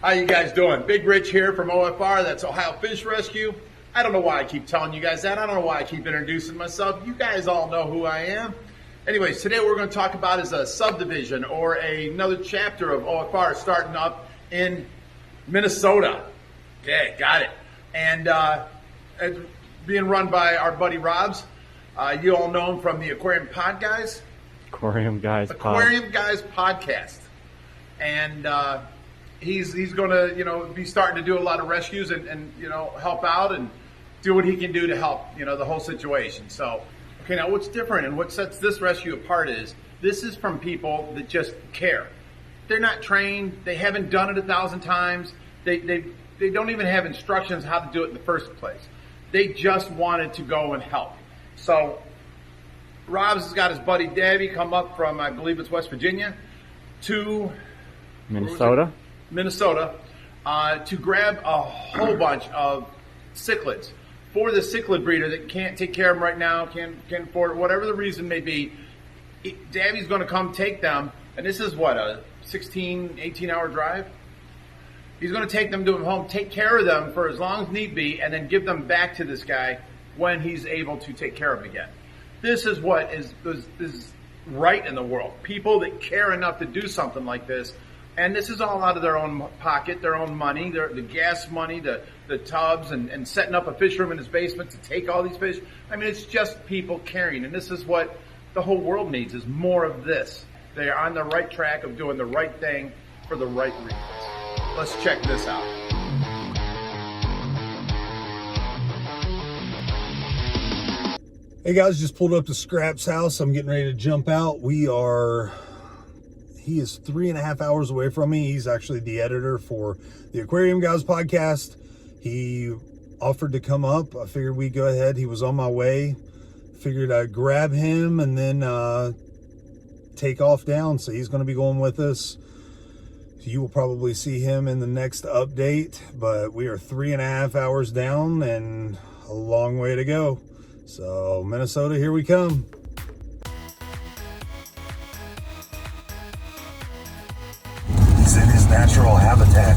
How you guys doing? Big Rich here from OFR. That's Ohio Fish Rescue. I don't know why I keep telling you guys that. I don't know why I keep introducing myself. You guys all know who I am. Anyways, today what we're going to talk about is a subdivision or another chapter of OFR starting up in Minnesota. Okay, got it. And it's being run by our buddy Robs. You all know him from the Aquarium Pod Guys. Aquarium Guys Podcast. And he's going to, be starting to do a lot of rescues and help out and do what he can do to help, the whole situation. So, okay, now what's different and what sets this rescue apart is this is from people that just care. They're not trained. They haven't done it 1,000 times. They don't even have instructions how to do it in the first place. They just wanted to go and help. So Robs has got his buddy Davey come up from, I believe it's West Virginia, to Minnesota to grab a whole bunch of cichlids for the cichlid breeder that can't take care of them right now, can't afford it, whatever the reason may be. Davey's going to come take them, and this is what, a 16, 18-hour drive? He's going to take them to him home, take care of them for as long as need be, and then give them back to this guy when he's able to take care of them again. This is what is right in the world. People that care enough to do something like this, and this is all out of their own pocket, their own money, the gas money, the tubs, and setting up a fish room in his basement to take all these fish. I mean, it's just people caring, and this is what the whole world needs, is more of this. They are on the right track of doing the right thing for the right reasons. Let's check this out. Hey guys, just pulled up to Scrap's house. I'm getting ready to jump out. He is 3.5 hours away from me. He's actually the editor for the Aquarium Guys podcast. He offered to come up. I figured we'd go ahead. He was on my way. Figured I'd grab him and then take off down. So he's going to be going with us. You will probably see him in the next update, but we are 3.5 hours down and a long way to go. So Minnesota, here we come. He's in his natural habitat.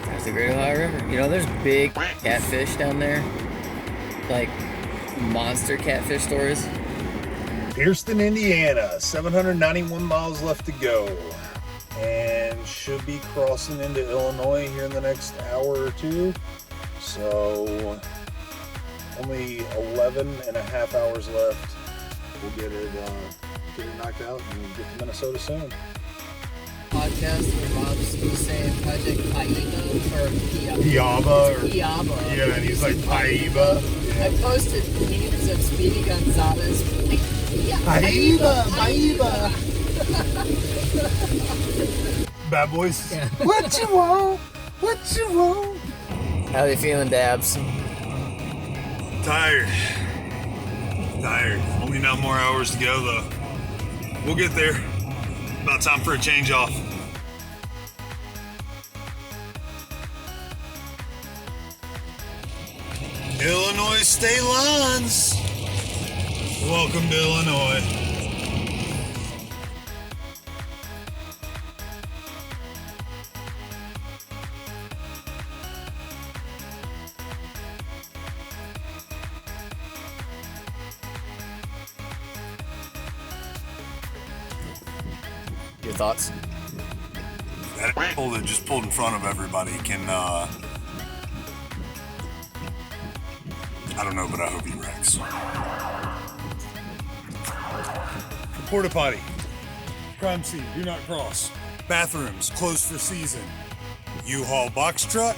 There's the Great Ohio River. There's big catfish down there. Like monster catfish stores. Pierceton, Indiana, 791 miles left to go. And should be crossing into Illinois here in the next hour or two. So only 11.5 hours left. We'll get it knocked out and get to Minnesota soon. Podcast where Rob's saying Project Paiba or Piaba. Yeah, and he's like Paiba. Yeah. I posted memes of Speedy Gonzalez. Paiba. Bad boys. Yeah. What you want? What you want? How they feeling, Dabs? Tired. Only 9 more hours to go, though. We'll get there. About time for a change off. Illinois state lines. Welcome to Illinois. Your thoughts? That asshole that just pulled in front of everybody can, I don't know, but I hope he wrecks. Porta potty. Crime scene, do not cross. Bathrooms, closed for season. U-Haul box truck,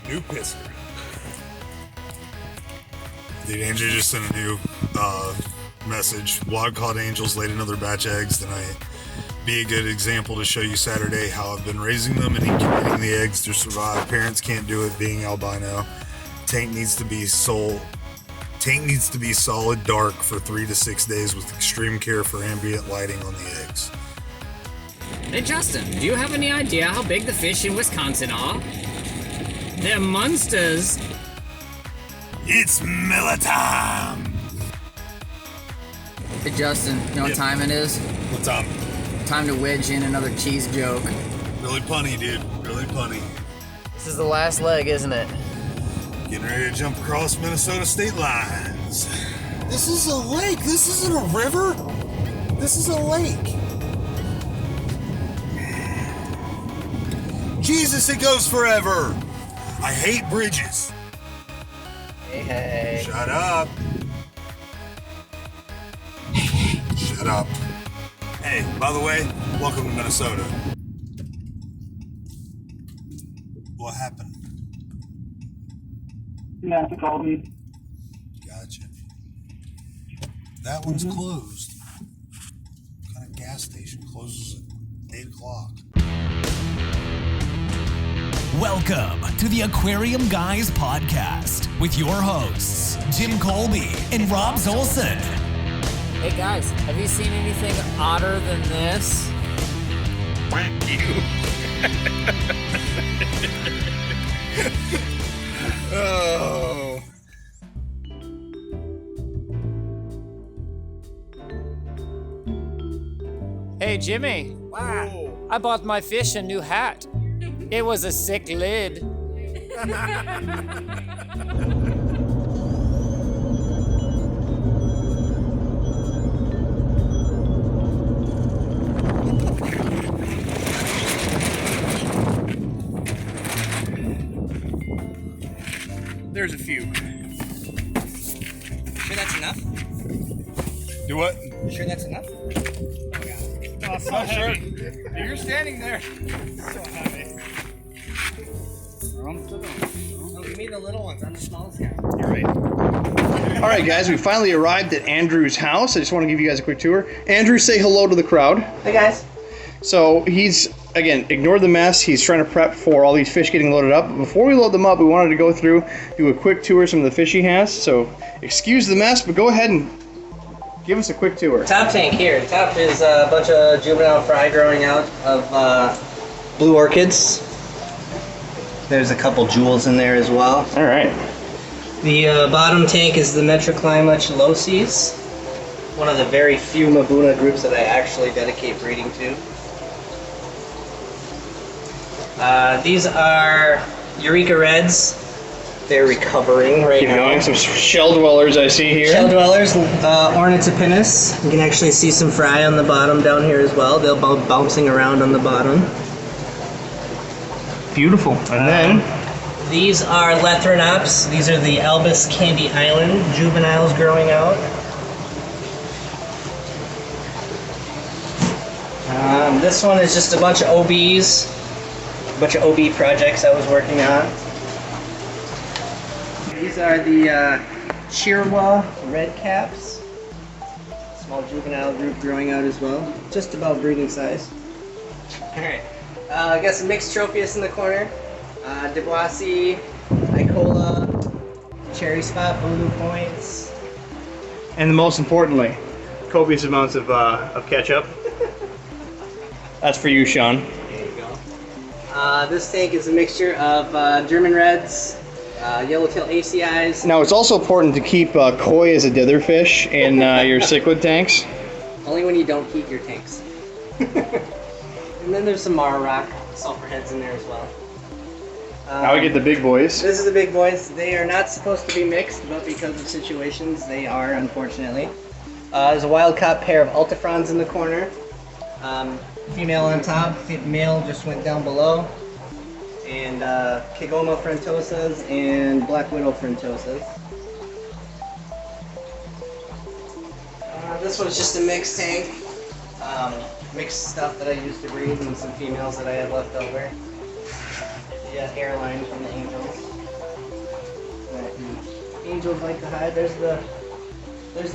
new pisser. Dude, Andrew just sent a new message. Wild caught angels laid another batch of eggs tonight. Be a good example to show you Saturday how I've been raising them and incubating the eggs to survive. Parents can't do it being albino. Tank needs to be solid dark for 3 to 6 days with extreme care for ambient lighting on the eggs. Hey Justin, do you have any idea how big the fish in Wisconsin are? They're monsters. It's Miller time! Hey Justin, you know what time it is? What time? Time to wedge in another cheese joke. Really punny, dude. Really punny. This is the last leg, isn't it? Getting ready to jump across Minnesota state lines. This is a lake. This isn't a river. This is a lake. Jesus, it goes forever. I hate bridges. Hey. Shut up. Shut up. Hey, by the way, welcome to Minnesota. What happened? Master called me. Gotcha. That one's closed. What kind of gas station closes at 8 o'clock? Welcome to the Aquarium Guys podcast with your hosts, Jim Colby and Rob Zolson. Hey guys, have you seen anything odder than this? Oh. Hey Jimmy, wow. I bought my fish a new hat. It was a Cichlid. There's a few. Sure that's enough? Do what? You sure that's enough? Oh, so heavy. You're standing there. So heavy. Oh, give me the little ones. I'm the smallest guy. You're right. All right, guys, we finally arrived at Andrew's house. I just want to give you guys a quick tour. Andrew, say hello to the crowd. Hey guys. So he's, again, ignore the mess. He's trying to prep for all these fish getting loaded up. But before we load them up, we wanted to go through, do a quick tour of some of the fish he has. So excuse the mess, but go ahead and give us a quick tour. Top tank here. Top is a bunch of juvenile fry growing out of blue orchids. There's a couple jewels in there as well. All right. The bottom tank is the Metroclima cheloses, one of the very few Mabuna groups that I actually dedicate breeding to. These are Eureka Reds. They're recovering right Keep now. going. Some shell dwellers I see here. Shell dwellers, Ornitopinus. You can actually see some fry on the bottom down here as well. They'll be bouncing around on the bottom. Beautiful. And then These are Lethrinops. These are the Albus Candy Island juveniles growing out. This one is just a bunch of OBs, a bunch of OB projects I was working on. These are the Chirwa red caps. Small juvenile group growing out as well. Just about breeding size. Alright. I got some mixed Tropheus in the corner. Debussy, Icola, Cherry Spot, Voodoo Points. And most importantly, copious amounts of ketchup. That's for you, Sean. There you go. This tank is a mixture of German Reds, Yellowtail ACIs. Now, it's also important to keep koi as a dither fish in your cichlid tanks. Only when you don't heat your tanks. And then there's some Mara Rock sulfur heads in there as well. Now we get the big boys. This is the big boys. They are not supposed to be mixed, but because of situations, they are, unfortunately. There's a wild caught pair of Ultifrons in the corner. Female on top, male just went down below. And Kigoma frentosas and Black Widow frentosas. This one's just a mixed tank. Mixed stuff that I used to breed and some females that I had left over. Yeah, hairline from the angels. Angels like to hide. There's the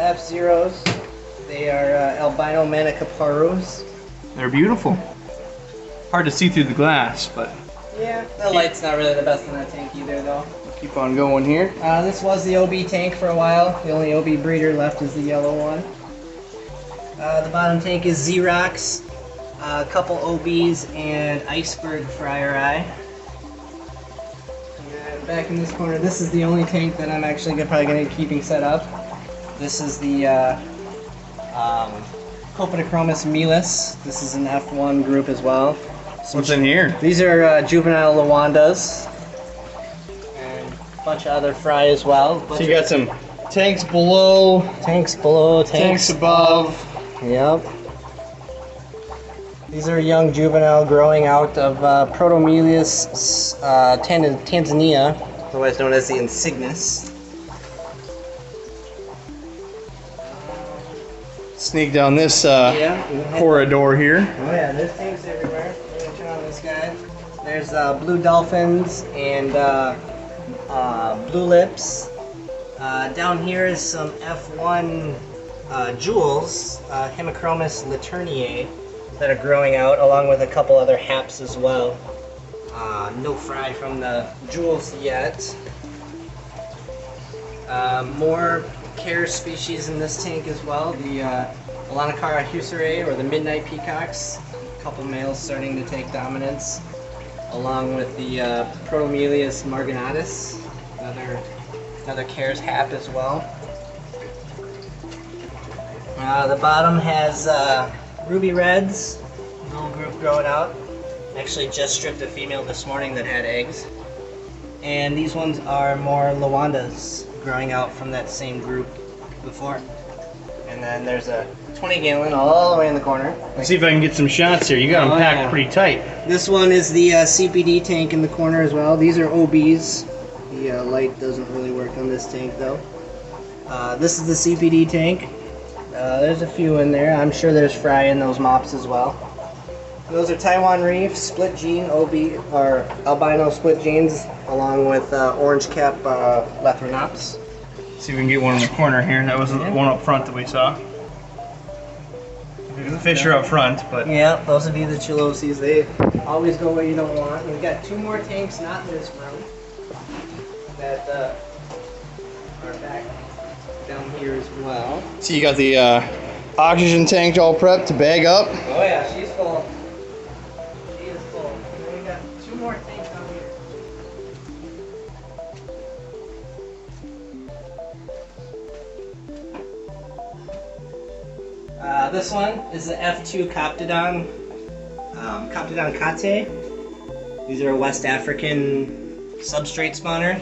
F-Zeros. They are albino Manicaparus. They're beautiful. Hard to see through the glass, but Yeah, the light's not really the best in that tank either, though. keep on going here. This was the OB tank for a while. The only OB breeder left is the yellow one. The bottom tank is Xerox, a couple OBs, and Iceberg Fryer Eye. And back in this corner, this is the only tank that I'm actually probably going to be keeping set up. This is the Copenochromis milis. This is an F1 group as well. What's in here? These are juvenile Lawandas. And a bunch of other fry as well. So you got some tanks below, Tanks below, tanks above. Yep. These are young juvenile growing out of Protomelius Tanzania, otherwise known as the Insignis. Sneak down this Yeah. corridor here. Oh yeah, there's tanks everywhere. I'm gonna turn on this guy. There's blue dolphins and blue lips. Down here is some F1 jewels, Hemichromis laterniae, that are growing out, along with a couple other haps as well. No fry from the jewels yet. More care species in this tank as well. The Alanicara huserae, or the midnight peacocks. A couple males starting to take dominance, along with the Protomelius marginatus, another cares hap as well. The bottom has ruby reds, little group growing out. Actually just stripped a female this morning that had eggs. And these ones are more Lawandas growing out from that same group before. And then there's a 20-gallon all the way in the corner. Let's see if I can get some shots here. You got them packed pretty tight. This one is the CPD tank in the corner as well. These are OBs. The light doesn't really work on this tank though. This is the CPD tank. There's a few in there. I'm sure there's fry in those mops as well. Those are Taiwan Reef, split gene, OB, or albino split genes, along with orange cap Lethrinops. See if we can get one in the corner here. That was the one up front that we saw. The fish are up front, but... Yeah, those would be the Chilosies. They always go where you don't want. We've got two more tanks, not in this room, that are back down here as well. So you got the oxygen tank all prepped to bag up. Oh yeah, she's full. She is full. And then we got two more tanks down here. This one is the F2 Coptodon, Coptodon cate. These are a West African substrate spawner.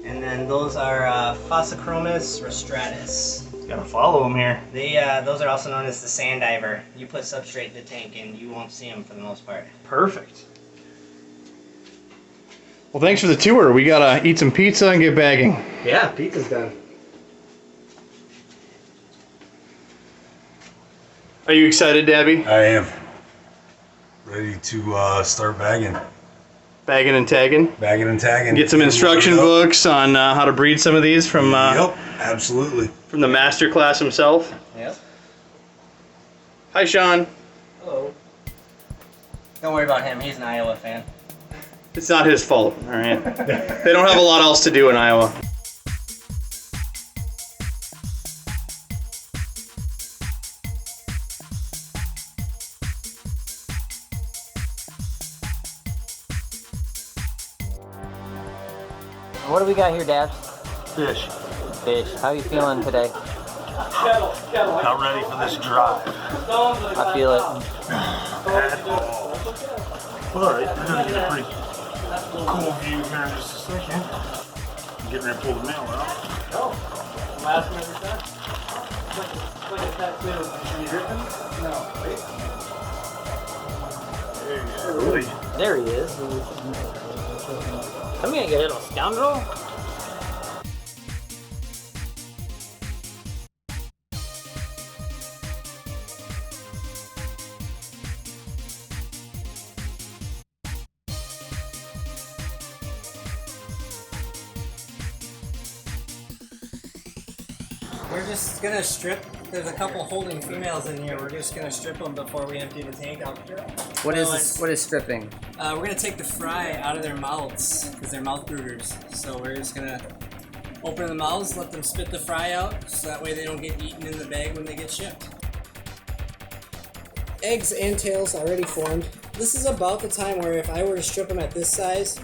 And then those are Phosochromis rostratus. Gotta follow them here. Those are also known as the sand diver. You put substrate in the tank and you won't see them for the most part. Perfect. Well, thanks for the tour. We gotta eat some pizza and get bagging. Yeah, pizza's done. Are you excited, Dabby? I am ready to start bagging. Bagging and tagging? Bagging and tagging. Get some instruction books on how to breed some of these from Yep, absolutely. From the master class himself. Yep. Hi, Sean. Hello. Don't worry about him. He's an Iowa fan. It's not his fault, all right? They don't have a lot else to do in Iowa. What do we got here, Dad? Fish. Fish. How are you feeling today? Not ready for this drive. I feel it. At all. Alright, we're gonna get a pretty cool view here in just a second. I'm getting ready to pull the mail out. Oh, last one every time? Like a tattoo. Are you dripping? No, wait. There he is. Come here, you little scoundrel. We're just gonna strip. There's a couple holding females in here. We're just gonna strip them before we empty the tank out. What is stripping? We're gonna take the fry out of their mouths because they're mouth brooders. So we're just gonna open the mouths, let them spit the fry out, so that way they don't get eaten in the bag when they get shipped. Eggs and tails already formed. This is about the time where if I were to strip them at this size,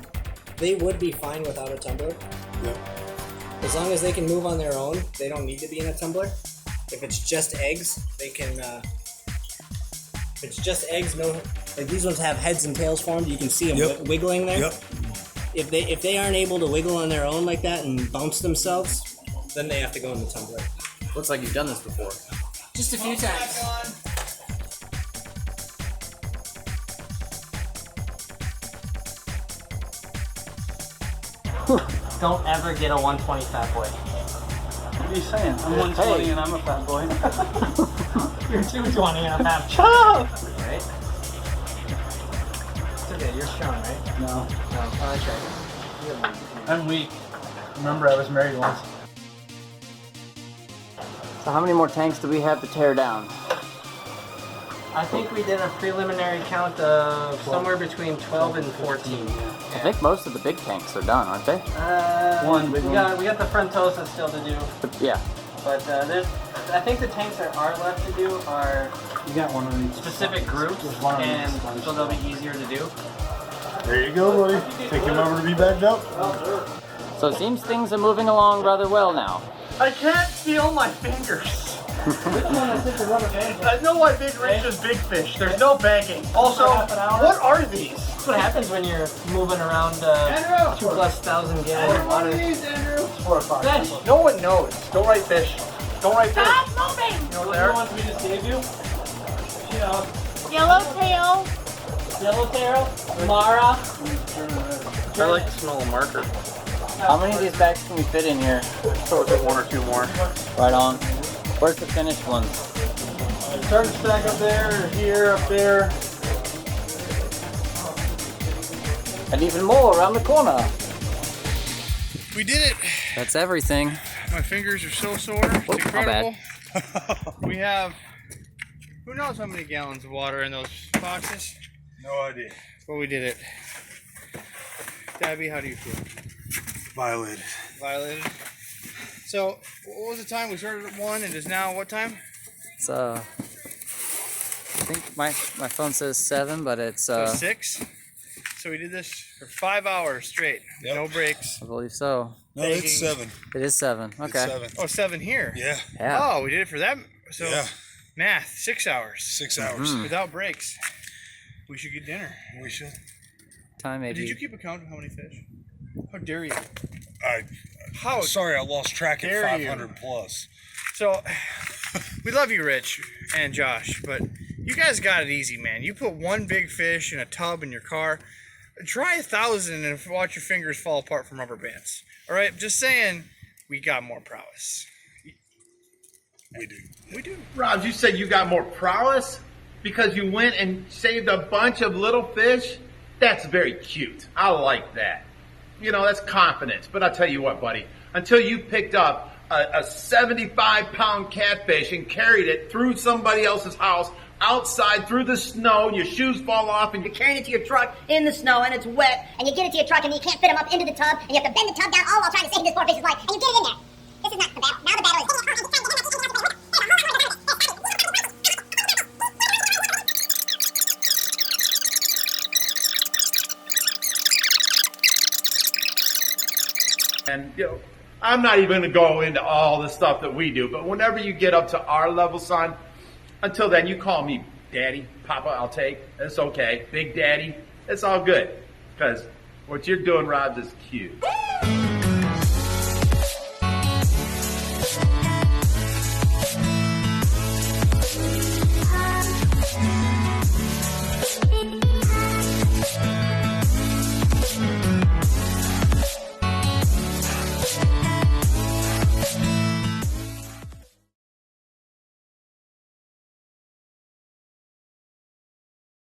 they would be fine without a tumbler. Yep. As long as they can move on their own, they don't need to be in a tumbler. If it's just eggs, they can. If it's just eggs, no Like these ones have heads and tails formed. You can see them wiggling there. Yep. If they aren't able to wiggle on their own like that and bounce themselves, then they have to go in the tumbler. Looks like you've done this before. Just a few times. Don't ever get a 120 fat boy. What are you saying? I'm 120 and I'm a fat boy. You're 220 and a fat boy. Shut up! Right? It's okay, you're strong, right? No. No, oh, that's right. I'm weak. Remember, I was married once. So how many more tanks do we have to tear down? I think we did a preliminary count of somewhere between 12 and 14. I think most of the big tanks are done, aren't they? One big we one. got the frontosa still to do. Yeah. But I think the tanks that are left to do are You got one of these. specific groups, and so they'll be easier to do. There you go, buddy. Take him over to be backed up. So it seems things are moving along rather well now. I can't feel my fingers. I know why Big Rich is big fish. There's no banking. Also, what are these? That's what happens when you're moving around 2,000+ gallons of water. Fish. No one knows. Don't write fish. Don't write fish. Stop moving! You know what the ones we just gave you? Yellowtail. Yellowtail, Mara. I like the smell of marker. How many of these bags can we fit in here? So is it one or two more? Right on. Where's the finished ones? Starting stack up there, here, up there. And even more around the corner. We did it. That's everything. My fingers are so sore. It's Oh, my bad. incredible. We have, who knows how many gallons of water in those boxes? No idea. But we did it. Dabby, how do you feel? Violated. Violated. So, what was the time? We started at 1 and is now what time? It's I think my phone says 7, but it's So 6. So we did this for 5 hours straight. Yep. No breaks. I believe so. No, it's 7. It is 7. It's Okay. 7. Oh, 7 here. Yeah. Yeah. Oh, we did it for that. So Yeah. math, 6 hours 6 hours. without breaks. We should get dinner. We should. Time maybe. Did you keep a count of how many fish? How dare you? How? Sorry, I lost track at Dare 500 plus. So, we love you, Rich and Josh, but you guys got it easy, man. You put one big fish in a tub in your car. Try 1,000 and watch your fingers fall apart from rubber bands. All right, just saying, we got more prowess. We do. We do. Rob, you said you got more prowess because you went and saved a bunch of little fish? That's very cute. I like that. You know, that's confidence. But I'll tell you what, buddy, until you picked up a 75-pound catfish and carried it through somebody else's house, outside through the snow, and your shoes fall off, and You're carrying it to your truck in the snow, and it's wet, and you get it to your truck, and you can't fit them up into the tub, and you have to bend the tub down all while trying to save this poor fish's life, and you get it in there. This is not the battle. Now the battle is... And, you know, I'm not even going to go into all the stuff that we do, but whenever you get up to our level, son, until then, you call me Daddy, Papa, I'll take. It's okay. Big Daddy, it's all good. Because what you're doing, Rob, is cute.